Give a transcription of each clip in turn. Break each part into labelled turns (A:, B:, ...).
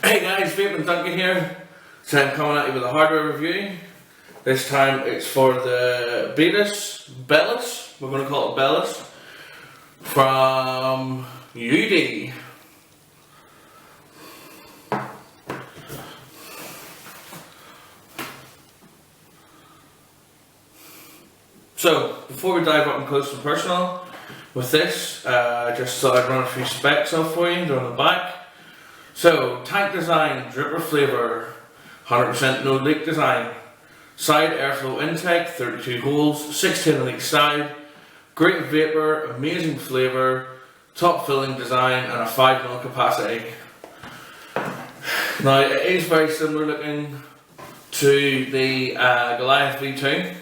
A: Hey guys, Vaping here. So I'm coming at you with a hardware review. This time it's for the Bellus, we're going to call it Bellus, from Youde. So, before we dive up and close and personal with this, I just thought I'd run a few specs off for you. They're on the back. So, tank design, dripper flavour, 100% no leak design, side airflow intake, 32 holes, 16 on each side, great vapour, amazing flavour, top filling design and a 5mm capacity. Now it is very similar looking to the Goliath V2,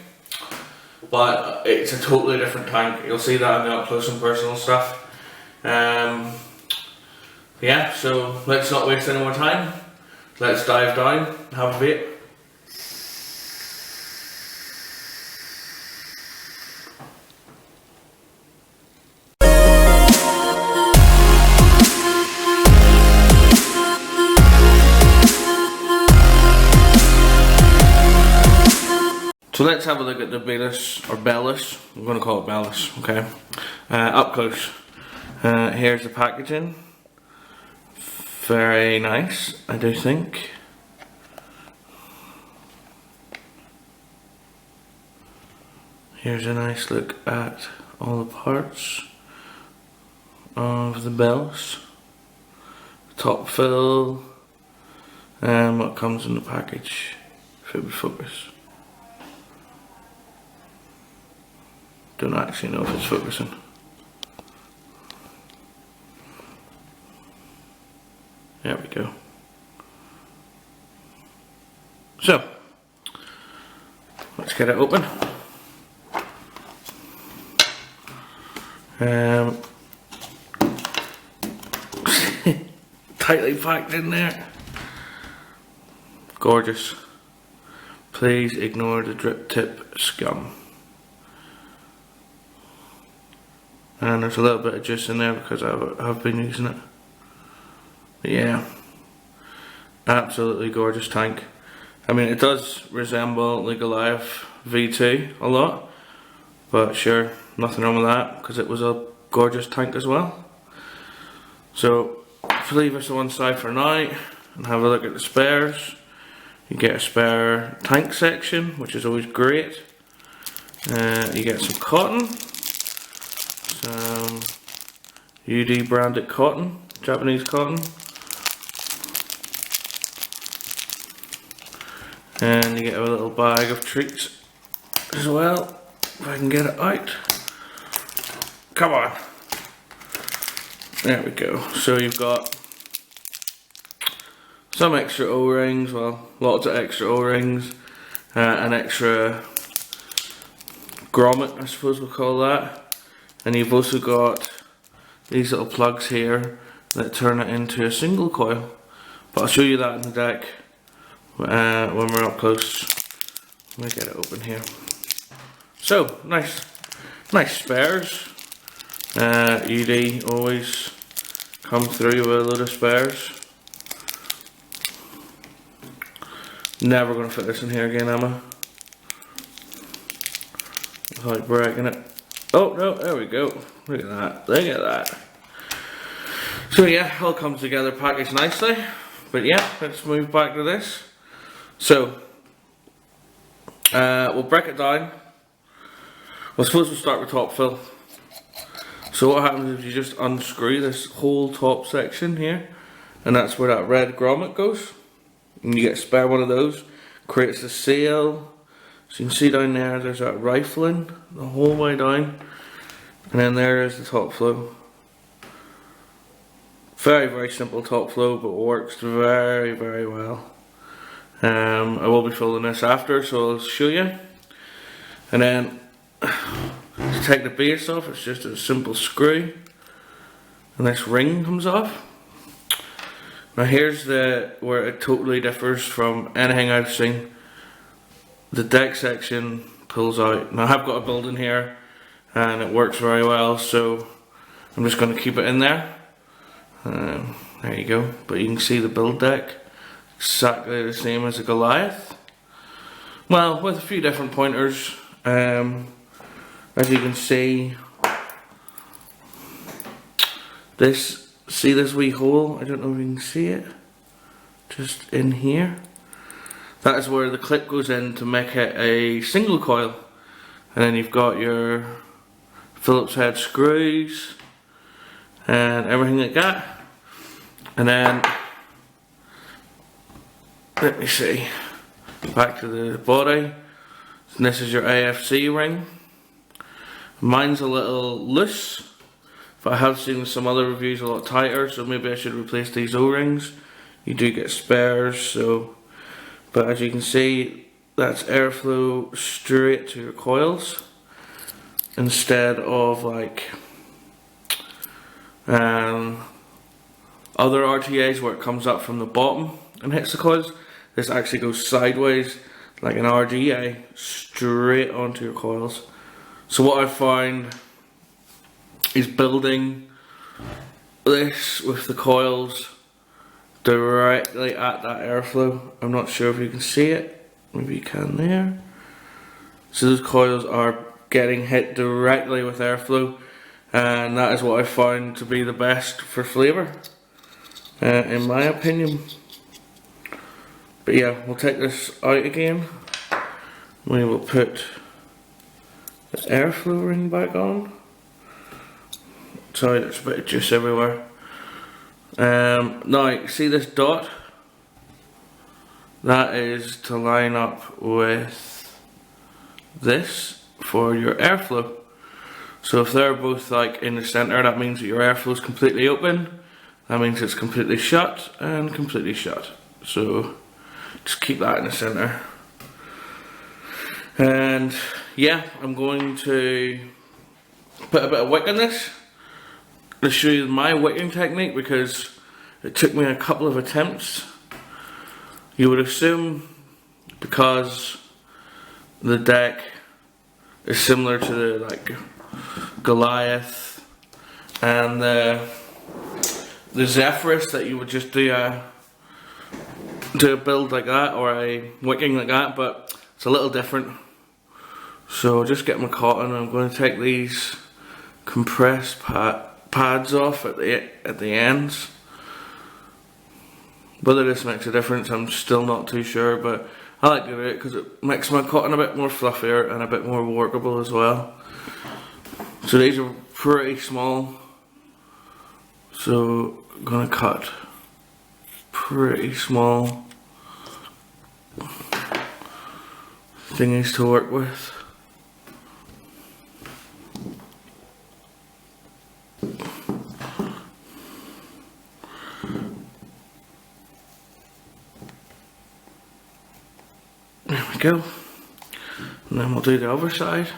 A: but it's a totally different tank. You'll see that in the up close and personal stuff. Yeah, so let's not waste any more time. Let's dive down and have a vape. So let's have a look at the Bellus. I'm going to call it Bellus, okay? Up close. Here's the packaging. Very nice, I do think. Here's a nice look at all the parts of the Bellus. Top fill, and what comes in the package, if it would focus. Don't actually know if it's focusing. There we go. So, let's get it open. Tightly packed in there. Gorgeous. Please ignore the drip tip scum. And there's a little bit of juice in there because I've been using it. But yeah, absolutely gorgeous tank. I mean, it does resemble the Goliath V2 a lot, but sure, nothing wrong with that because it was a gorgeous tank as well. So, if we leave this to one side for now and have a look at the spares, you get a spare tank section, which is always great. You get some cotton. Some Youde branded cotton, Japanese cotton, and you get a little bag of treats as well, if I can get it out. Come on, there we go. So you've got some extra O-rings, well, lots of extra O-rings, an extra grommet, I suppose we'll call that. And you've also got these little plugs here that turn it into a single coil. But I'll show you that in the deck when we're up close. Let me get it open here. So, nice spares. Youde always come through with a load of spares. Never going to fit this in here again, am I? Without breaking it. Oh no, there we go. Look at that, look at that. So yeah, all comes together packaged nicely. But yeah, let's move back to this. So, we'll break it down. Well, I suppose we'll start with top fill. So what happens is you just unscrew this whole top section here, and that's where that red grommet goes. And you get a spare one of those. Creates the seal. So you can see down there, there's that rifling the whole way down, and then there is the top flow. Very simple top flow, but works very well. I will be filling this after, so I'll show you. And then to take the base off, it's just a simple screw, and this ring comes off. Now here's where it totally differs from anything I've seen. The deck section pulls out. Now I've got a build in here and it works very well, so I'm just going to keep it in there. There There you go. But you can see the build deck, exactly the same as a Goliath. Well, with a few different pointers. As you can see, see this wee hole? I don't know if you can see it. Just in here. That is where the clip goes in to make it a single coil. And then you've got your Phillips head screws and everything like that. And then, let me see, back to the body. And this is your AFC ring. Mine's a little loose, but I have seen some other reviews a lot tighter, so maybe I should replace these O-rings. You do get spares, so, but as you can see, that's airflow straight to your coils instead of like other RTAs where it comes up from the bottom and hits the coils. This actually goes sideways like an RGA straight onto your coils. So what I find is building this with the coils directly at that airflow. I'm not sure if you can see it, maybe you can there. So those coils are getting hit directly with airflow, and that is what I find to be the best for flavour, in my opinion. But yeah, we'll take this out again. We will put the airflow ring back on. Sorry, there's a bit of juice everywhere. Now, see this dot? That is to line up with this for your airflow. So if they're both like in the centre, that means that your airflow is completely open. That means it's completely shut and completely shut. So just keep that in the centre. And yeah, I'm going to put a bit of wick in this to show you my wicking technique, because it took me a couple of attempts. You would assume because the deck is similar to the like Goliath and the Zephyrus that you would just do a build like that or a wicking like that, but it's a little different. So just get my cotton. I'm going to take these compressed pads off at the ends. Whether this makes a difference, I'm still not too sure, but I like to do it because it makes my cotton a bit more fluffier and a bit more workable as well. So these are pretty small, so I'm going to cut pretty small thingies to work with. There we go. And then we'll do the other side.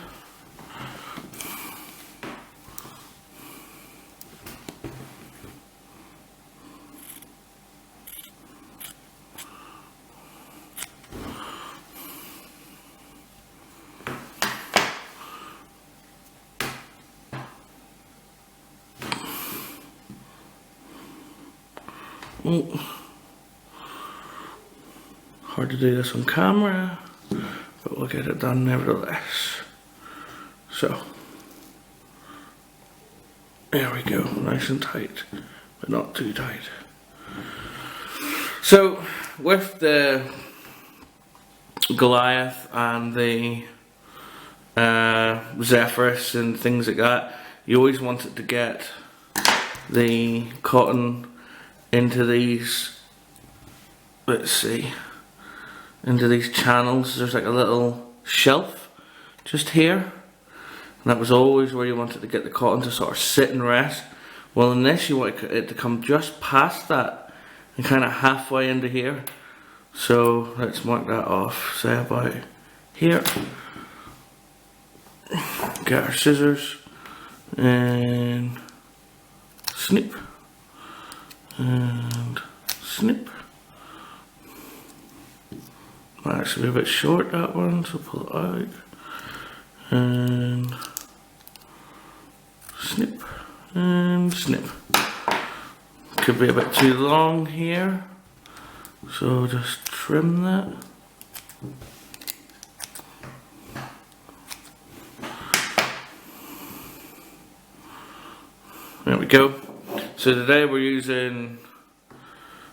A: Oh. Hard to do this on camera, but we'll get it done nevertheless. So, there we go, nice and tight, but not too tight. So, with the Goliath and the Zephyrus and things like that, you always want it to get the cotton into these, let's see, into these channels. There's like a little shelf just here, and that was always where you wanted to get the cotton to sort of sit and rest. Well, in this you want it to come just past that and kind of halfway into here. So let's mark that off, say about here. Get our scissors and snip and snip. Might actually be a bit short, that one, so pull it out and snip and snip. Okay. could be a bit too long here, so just trim that. There we go. So today we're using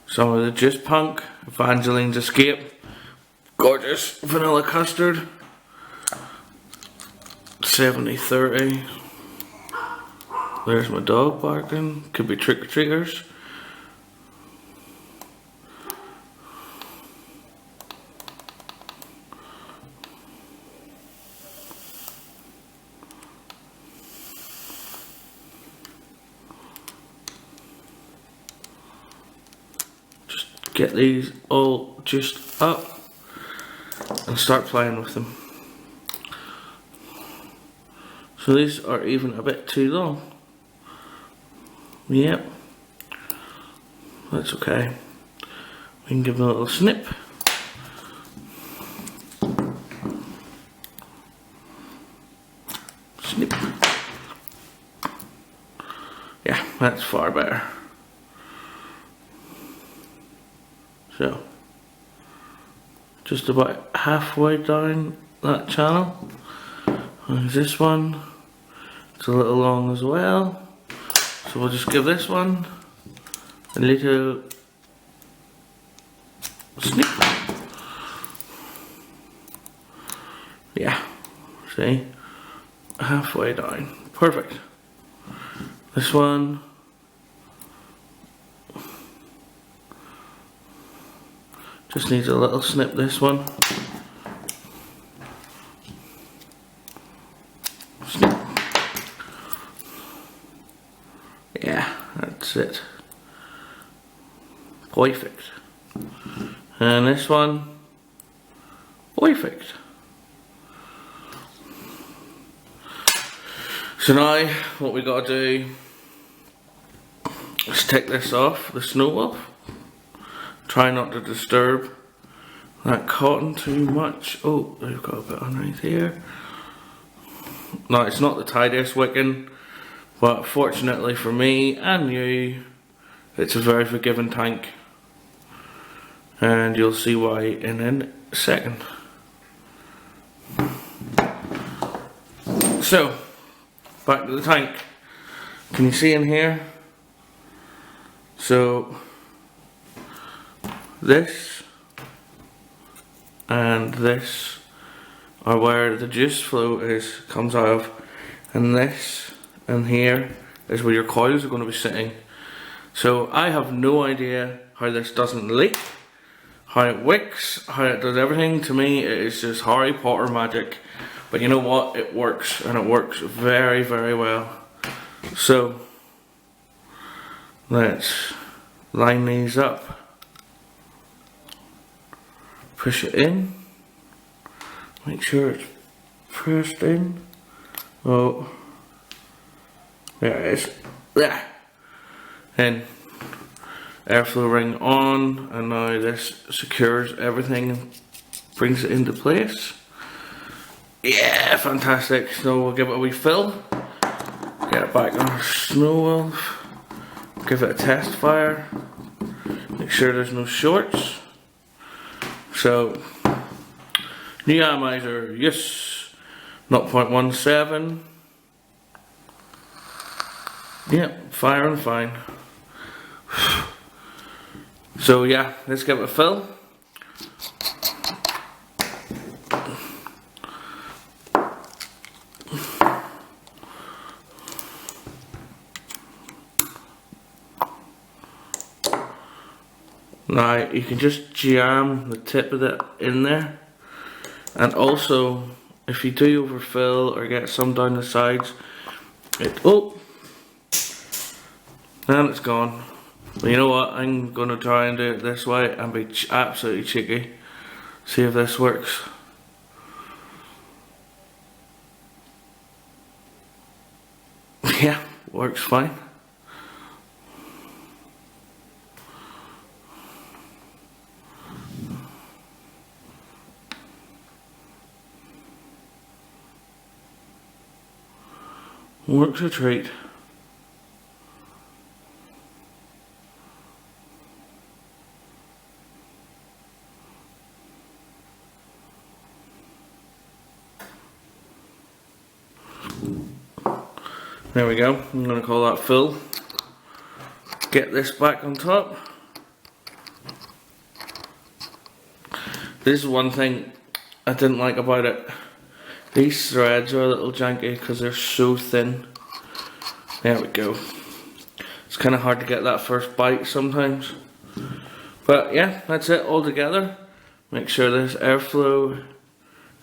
A: some of the Juice Punk Evangeline's Escape. Gorgeous vanilla custard. 70-30. There's my dog barking. Could be trick-or-treaters. Just get these all juiced up and start playing with them. So these are even a bit too long. Yep, that's okay. We can give them a little snip. Snip. Yeah, that's far better. So, just about halfway down that channel. There's this one. It's a little long as well. So we'll just give this one a little snip. Yeah, see? Halfway down. Perfect. This one. Just needs a little snip, this one. Snip. Yeah, that's it. Perfect. And this one, perfect. So now, what we gotta do is take this off, the snow wolf. Try not to disturb that cotton too much. Oh, they've got a bit underneath here. Now, it's not the tidiest wicking, but fortunately for me and you, it's a very forgiving tank. And you'll see why in a second. So, back to the tank. Can you see in here? So, this and this are where the juice flow comes out of, and this and here is where your coils are going to be sitting. So I have no idea how this doesn't leak, how it wicks, how it does everything. To me it is just Harry Potter magic, but you know what, it works, and it works very, very well. So let's line these up, push it in, make sure it's pressed in. Oh, there it is. There. And airflow ring on, and now this secures everything and brings it into place. Yeah, fantastic. So we'll give it a wee fill. Get it back on our snow wolf. Give it a test fire. Make sure there's no shorts. So, new atomizer, yes, 0.17. Yep, firing fine. So yeah, let's give it a fill. Now you can just jam the tip of it in there, and also if you do overfill or get some down the sides, and it's gone. But you know what, I'm going to try and do it this way and be absolutely cheeky. See if this works. Yeah, works fine. Works a treat. There we go, I'm going to call that full. Get this back on top. This is one thing I didn't like about it. These threads are a little janky because they're so thin. There we go. It's kind of hard to get that first bite sometimes. But yeah, that's it all together. Make sure this airflow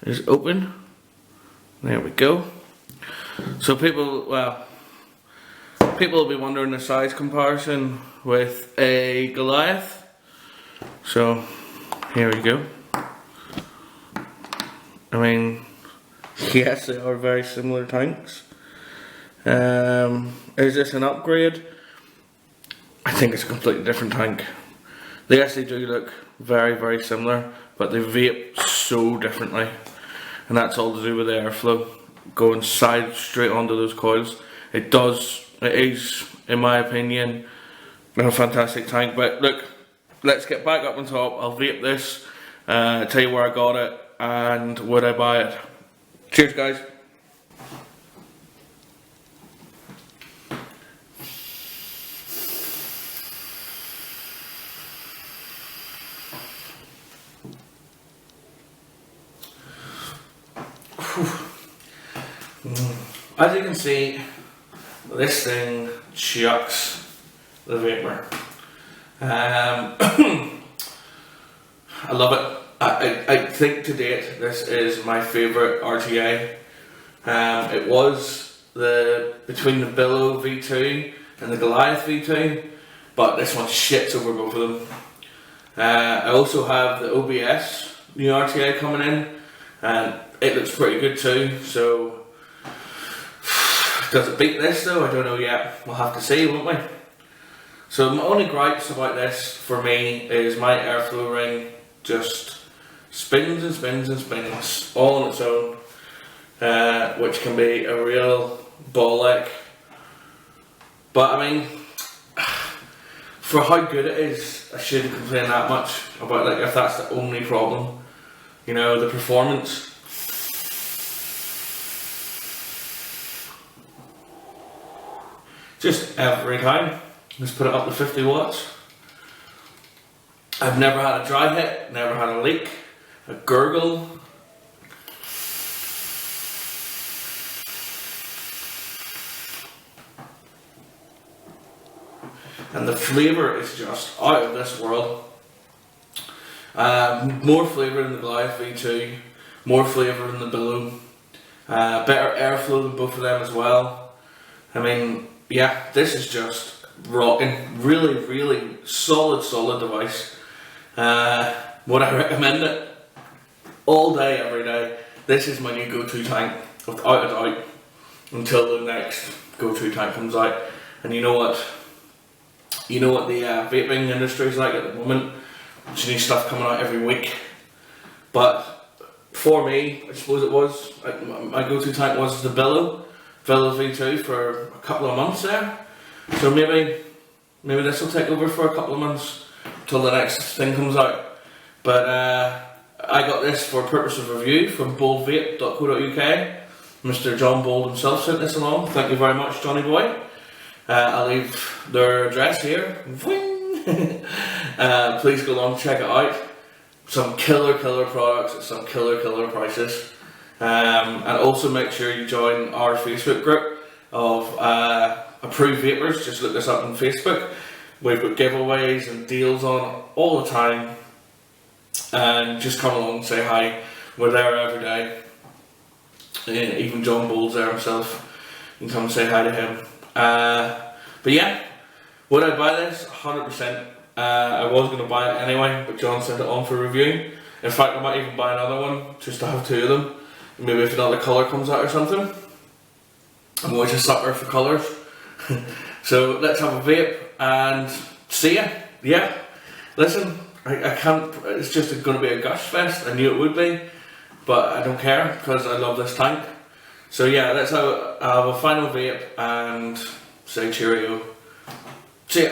A: is open. There we go. So people will be wondering the size comparison with a Goliath. So here we go. I mean, yes, they are very similar tanks. Is this an upgrade? I think it's a completely different tank. They actually do look very, very similar, but they vape so differently. And that's all to do with the airflow going straight onto those coils. It is, in my opinion, a fantastic tank. But look, let's get back up on top. I'll vape this, tell you where I got it, and would I buy it. Cheers, guys. As you can see, this thing chucks the vapor. I love it. I think to date this is my favourite RTA. It was between the Billo V2 and the Goliath V2, but this one shits over both of them. I also have the OBS new RTA coming in, and it looks pretty good too. So does it beat this though? I don't know yet. We'll have to see, won't we? So my only gripes about this for me is my airflow ring just spins and spins and spins all on its own, which can be a real bollock. But I mean, for how good it is, I shouldn't complain that much about, like, if that's the only problem. You know, the performance. Just every time. Let's put it up to 50 watts. I've never had a dry hit, never had a leak, a gurgle. And the flavour is just out of this world. More flavour than the Goliath V2, more flavour than the Billo. Better airflow than both of them as well. I mean, yeah, this is just rocking. Really, really solid device. Would I recommend it? All day, every day. This is my new go-to tank, without a doubt, until the next go-to tank comes out. And you know what? You know what the vaping industry is like at the moment. There's new stuff coming out every week. But for me, I suppose it was, my go-to tank was the Bellus V2 for a couple of months there. So maybe this will take over for a couple of months till the next thing comes out. But I got this for purpose of review from boldvape.co.uk. Mr. John Bold himself sent this along. Thank you very much, Johnny boy. I'll leave their address here. Please go along, check it out. Some killer products at some killer prices. And also make sure you join our Facebook group of approved vapors. Just look us up on Facebook. We've got giveaways and deals on all the time. And just come along and say hi. We're there every day. Even John Bowles there himself. You can come and say hi to him. But yeah, would I buy this? 100%. I was going to buy it anyway, but John sent it on for review. In fact, I might even buy another one just to have two of them. Maybe if another colour comes out or something. I'm always a sucker for colours. So let's have a vape and see ya. Yeah, listen, I can't, it's just going to be a gush fest. I knew it would be, but I don't care because I love this tank. So yeah, let's have a final vape and say cheerio. See ya.